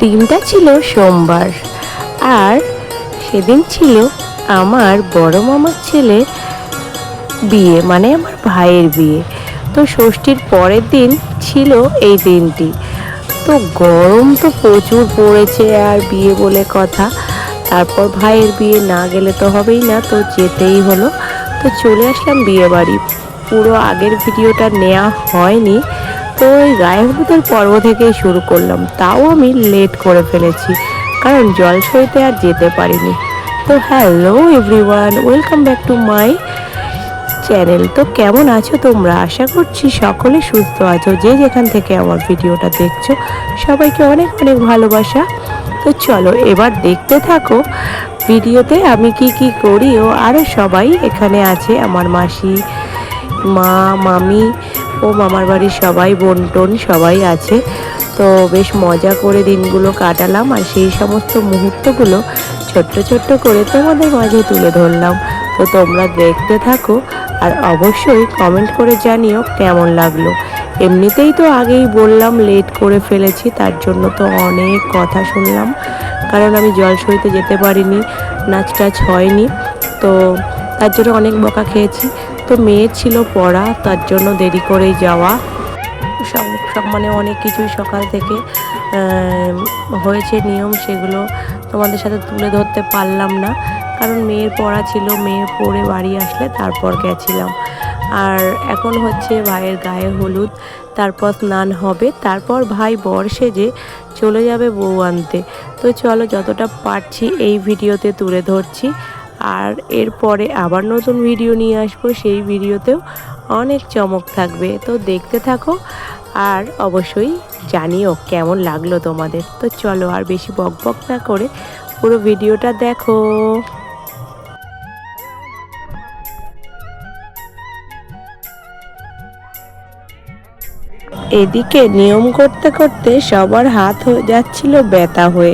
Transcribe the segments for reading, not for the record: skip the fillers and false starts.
দিনটা ছিল সোমবার, আর সেদিন ছিল আমার বড় মামার ছেলে বিয়ে, মানে আমার ভাইয়ের বিয়ে। তো ষষ্ঠীর পরের দিন ছিল এই দিনটি। তো গরম তো প্রচুর পড়েছে, আর বিয়ে বলে কথা। তারপর ভাইয়ের বিয়ে না গেলে তো হবেই না, তো যেতেই হলো। তো চলে আসলাম বিয়ে বাড়ি। পুরো আগের ভিডিওটা নেওয়া হয়নি, তো ওই গায়ে হলুদের পর্ব থেকেই শুরু করলাম। তাও আমি লেট করে ফেলেছি, কারণ জলসইতে আর যেতে পারিনি। তো hello everyone, welcome back to my channel. তো কেমন আছো তোমরা? আশা করছি সকলে সুস্থ আছো। যে যেখান থেকে আমার ভিডিওটা দেখছো, সবাইকে অনেক অনেক ভালোবাসা। তো চলো এবার দেখতে থাকো ভিডিওতে আমি কি কি করি। ও আরও সবাই এখানে আছে, আমার মাসি, মা, মামি ও মামার বাড়ির সবাই, বোন টোন সবাই আছে। তো বেশ মজা করে দিনগুলো কাটালাম, আর সেই সমস্ত মুহূর্তগুলো ছোট্ট ছোট্ট করে তোমাদের মাঝে তুলে ধরলাম। তো তোমরা দেখতে থাকো, আর অবশ্যই কমেন্ট করে জানিও কেমন লাগলো। এমনিতেই তো আগেই বললাম লেট করে ফেলেছি, তার জন্য তো অনেক কথা শুনলাম, কারণ আমি জলসইতে যেতে পারিনি, নাচ টাচ হয়নি, তো তার জন্য অনেক বকা খেয়েছি। তো মেয়ের ছিল পড়া, তার জন্য দেরি করেই যাওয়া। সব সব মানে অনেক কিছুই সকাল থেকে হয়েছে নিয়ম, সেগুলো তোমাদের সাথে তুলে ধরতে পারলাম না, কারণ মেয়ের পড়া ছিল। মেয়ে পড়ে বাড়ি আসলে তারপর গেছিলাম। আর এখন হচ্ছে ভাইয়ের গায়ে হলুদ, তারপর স্নান হবে, তারপর ভাই বর সেজে চলে যাবে বউ আনতে। তো চলো যতটা পারছি এই ভিডিওতে তুলে ধরছি, আর এরপরে আবার নতুন ভিডিও নিয়ে আসবো, সেই ভিডিওতেও অনেক চমক থাকবে। তো দেখতে থাকো, আর অবশ্যই জানিও কেমন লাগলো তোমাদের। তো চলো আর বেশি বক বক না করে পুরো ভিডিওটা দেখো। এদিকে নিয়ম করতে করতে সবার হাত হয়ে যাচ্ছিল ব্যথা হয়ে,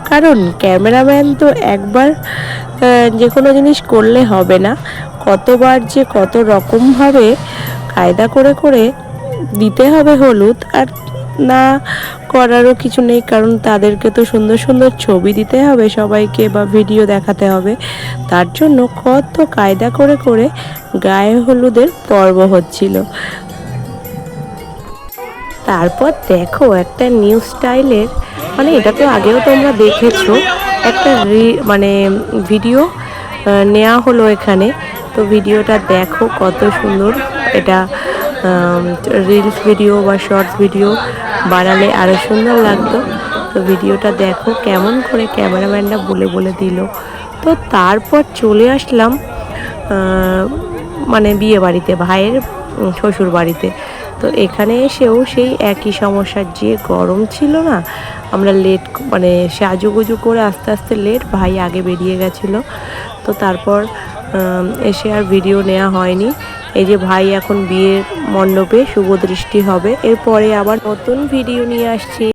কারণ ক্যামেরাম্যান তো একবার যে কোনো জিনিস করলে হবে না, কতবার যে কত রকমভাবে কায়দা করে করে দিতে হবে হলুদ। আর না করারও কিছু নেই, কারণ তাদেরকে তো সুন্দর সুন্দর ছবি দিতে হবে সবাইকে, বা ভিডিও দেখাতে হবে। তার জন্য কত কায়দা করে করে গায়ে হলুদের পর্ব হচ্ছিল। তারপর দেখো একটা নিউ স্টাইলের, মানে এটা তো আগেও তোমরা দেখেছো, একটা মানে ভিডিও নেওয়া হলো এখানে। তো ভিডিওটা দেখো কত সুন্দর। এটা রিলস ভিডিও বা শর্টস ভিডিও বানালে আরও সুন্দর লাগতো। তো ভিডিওটা দেখো কেমন করে ক্যামেরাম্যানটা বলে বলে দিল। তো তারপর চলে আসলাম মানে বিয়ে বাড়িতে, ভাইয়ের শ্বশুর বাড়িতে। তো এখানে এসেও সেই একই সমস্যা, যে গরম ছিল না, আমরা লেট মানে সাজুগুজু করে আস্তে আস্তে লেট, ভাই আগে বেরিয়ে গেছিলো। তো তারপর এসে আর ভিডিও নেওয়া হয়নি। এই যে ভাই এখন বিয়ের মণ্ডপে শুভ দৃষ্টি হবে, এরপরে আবার নতুন ভিডিও নিয়ে আসছি।